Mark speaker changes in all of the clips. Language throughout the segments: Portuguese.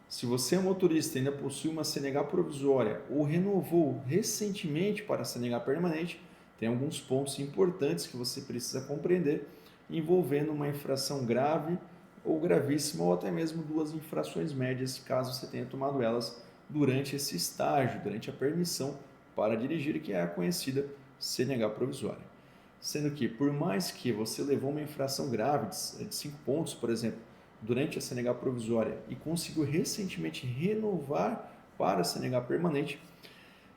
Speaker 1: Se você é motorista e ainda possui uma CNH provisória ou renovou recentemente para a CNH permanente, tem alguns pontos importantes que você precisa compreender, envolvendo uma infração grave ou gravíssima, ou até mesmo duas infrações médias, caso você tenha tomado elas durante esse estágio, durante a permissão para dirigir, que é a conhecida CNH provisória. Sendo que, por mais que você levou uma infração grave de 5 pontos, por exemplo, durante a CNH provisória e conseguiu recentemente renovar para a CNH permanente,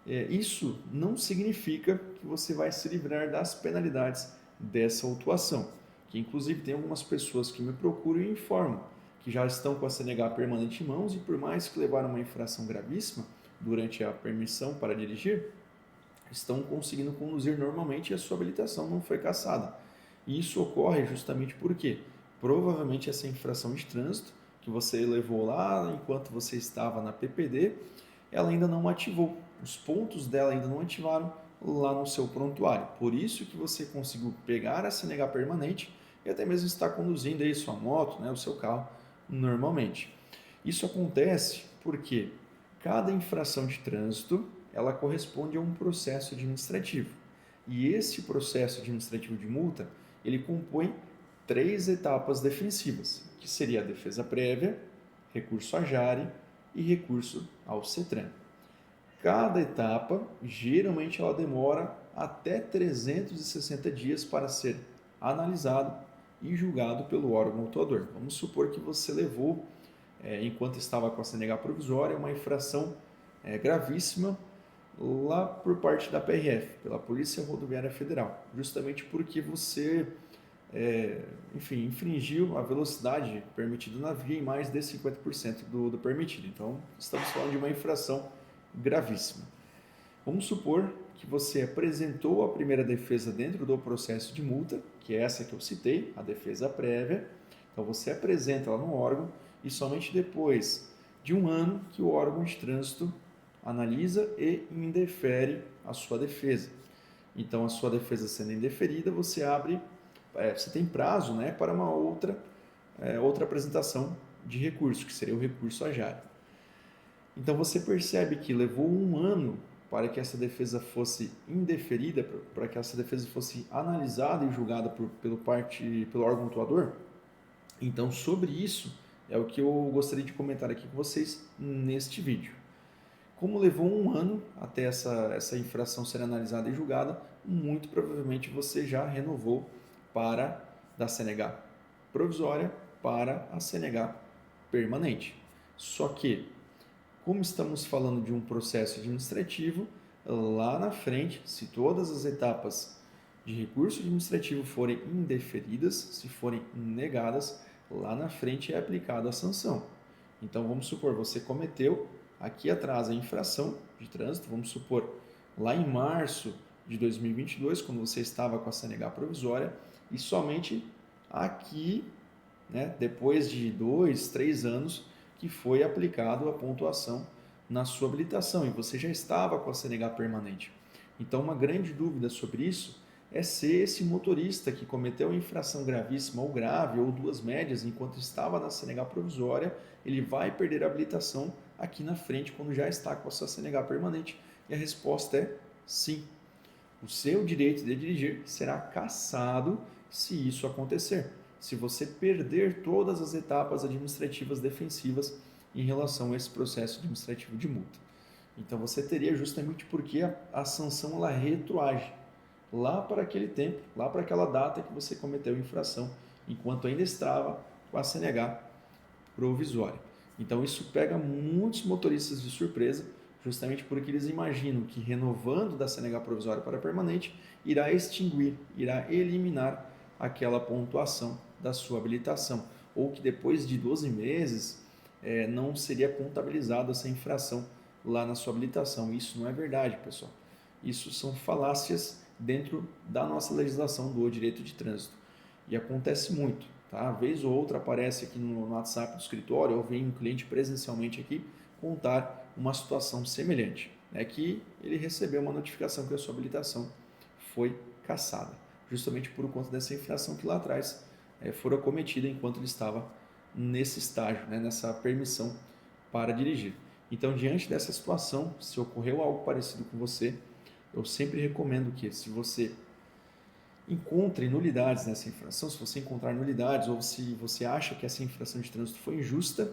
Speaker 1: isso não significa que você vai se livrar das penalidades dessa autuação. Que inclusive tem algumas pessoas que me procuram e informam que já estão com a CNH permanente em mãos e por mais que levaram uma infração gravíssima durante a permissão para dirigir, estão conseguindo conduzir normalmente e a sua habilitação não foi cassada. E isso ocorre justamente porque provavelmente essa infração de trânsito que você levou lá enquanto você estava na PPD, ela ainda não ativou. Os pontos dela ainda não ativaram lá no seu prontuário. Por isso que você conseguiu pegar a CNH permanente e até mesmo estar conduzindo aí sua moto, né, o seu carro normalmente. Isso acontece porque cada infração de trânsito ela corresponde a um processo administrativo. E esse processo administrativo de multa, ele compõe três etapas defensivas, que seria a defesa prévia, recurso à Jari e recurso ao CETRAN. Cada etapa, geralmente ela demora até 360 dias para ser analisado e julgado pelo órgão autuador. Vamos supor que você levou, enquanto estava com a CNH provisória, uma infração gravíssima lá por parte da PRF, pela Polícia Rodoviária Federal, justamente porque você infringiu a velocidade permitida na via em mais de 50% do permitido. Então, estamos falando de uma infração gravíssima. Vamos supor que você apresentou a primeira defesa dentro do processo de multa, que é essa que eu citei, a defesa prévia. Então, você apresenta lá no órgão e somente depois de um ano que o órgão de trânsito analisa e indefere a sua defesa. Então, a sua defesa sendo indeferida, você você tem prazo, né, para uma outra apresentação de recurso, que seria o recurso à Jari. Então, você percebe que levou um ano para que essa defesa fosse indeferida, para que essa defesa fosse analisada e julgada pelo órgão autuador. Então, sobre isso é o que eu gostaria de comentar aqui com vocês neste vídeo. Como levou um ano até essa infração ser analisada e julgada, muito provavelmente você já renovou da CNH provisória para a CNH permanente. Só que, como estamos falando de um processo administrativo, lá na frente, se todas as etapas de recurso administrativo forem indeferidas, se forem negadas, lá na frente é aplicada a sanção. Então, vamos supor, você cometeu aqui atrás a infração de trânsito, vamos supor, lá em março de 2022, quando você estava com a CNH provisória, e somente aqui, né, depois de 2, 3 anos, que foi aplicado a pontuação na sua habilitação e você já estava com a CNH permanente. Então, uma grande dúvida sobre isso é se esse motorista que cometeu uma infração gravíssima ou grave ou duas médias enquanto estava na CNH provisória, ele vai perder a habilitação aqui na frente quando já está com a sua CNH permanente. E a resposta é sim. O seu direito de dirigir será cassado se isso acontecer, se você perder todas as etapas administrativas defensivas em relação a esse processo administrativo de multa. Então você teria justamente porque a sanção ela retroage lá para aquele tempo, lá para aquela data que você cometeu a infração, enquanto ainda estava com a CNH provisória. Então isso pega muitos motoristas de surpresa, justamente porque eles imaginam que renovando da CNH provisória para permanente irá extinguir, irá eliminar aquela pontuação da sua habilitação, ou que depois de 12 meses não seria contabilizado essa infração lá na sua habilitação. Isso não é verdade, pessoal. Isso são falácias dentro da nossa legislação do direito de trânsito. E acontece muito, tá? Vez ou outra aparece aqui no WhatsApp do escritório ou vem um cliente presencialmente aqui contar uma situação semelhante, né? Que ele recebeu uma notificação que a sua habilitação foi cassada, justamente por conta dessa infração que lá atrás fora cometida enquanto ele estava nesse estágio, né? Nessa permissão para dirigir. Então, diante dessa situação, se ocorreu algo parecido com você, eu sempre recomendo que, se você encontre nulidades nessa infração, se você encontrar nulidades ou se você acha que essa infração de trânsito foi injusta,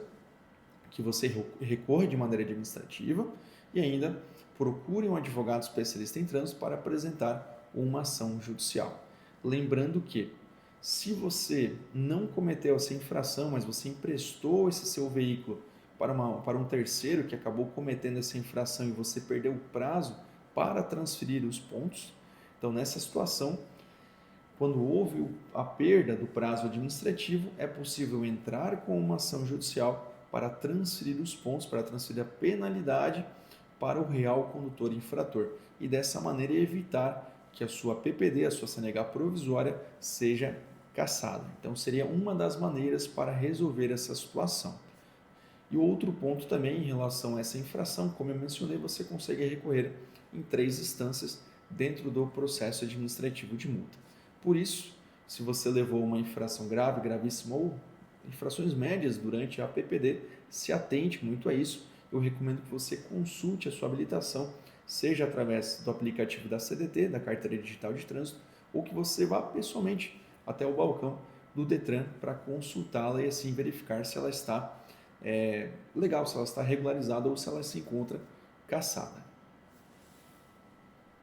Speaker 1: que você recorra de maneira administrativa e ainda procure um advogado especialista em trânsito para apresentar uma ação judicial. Lembrando que, se você não cometeu essa infração, mas você emprestou esse seu veículo para um terceiro que acabou cometendo essa infração e você perdeu o prazo para transferir os pontos, então nessa situação, quando houve a perda do prazo administrativo, é possível entrar com uma ação judicial para transferir os pontos, para transferir a penalidade para o real condutor infrator e dessa maneira evitar que a sua PPD, a sua CNH provisória, seja cassada. Então seria uma das maneiras para resolver essa situação. E outro ponto também em relação a essa infração, como eu mencionei, você consegue recorrer em 3 instâncias dentro do processo administrativo de multa. Por isso, se você levou uma infração grave, gravíssima ou infrações médias durante a PPD, se atente muito a isso. Eu recomendo que você consulte a sua habilitação, seja através do aplicativo da CDT, da Carteira Digital de Trânsito, ou que você vá pessoalmente até o balcão do Detran para consultá-la e assim verificar se ela está legal, se ela está regularizada ou se ela se encontra cassada.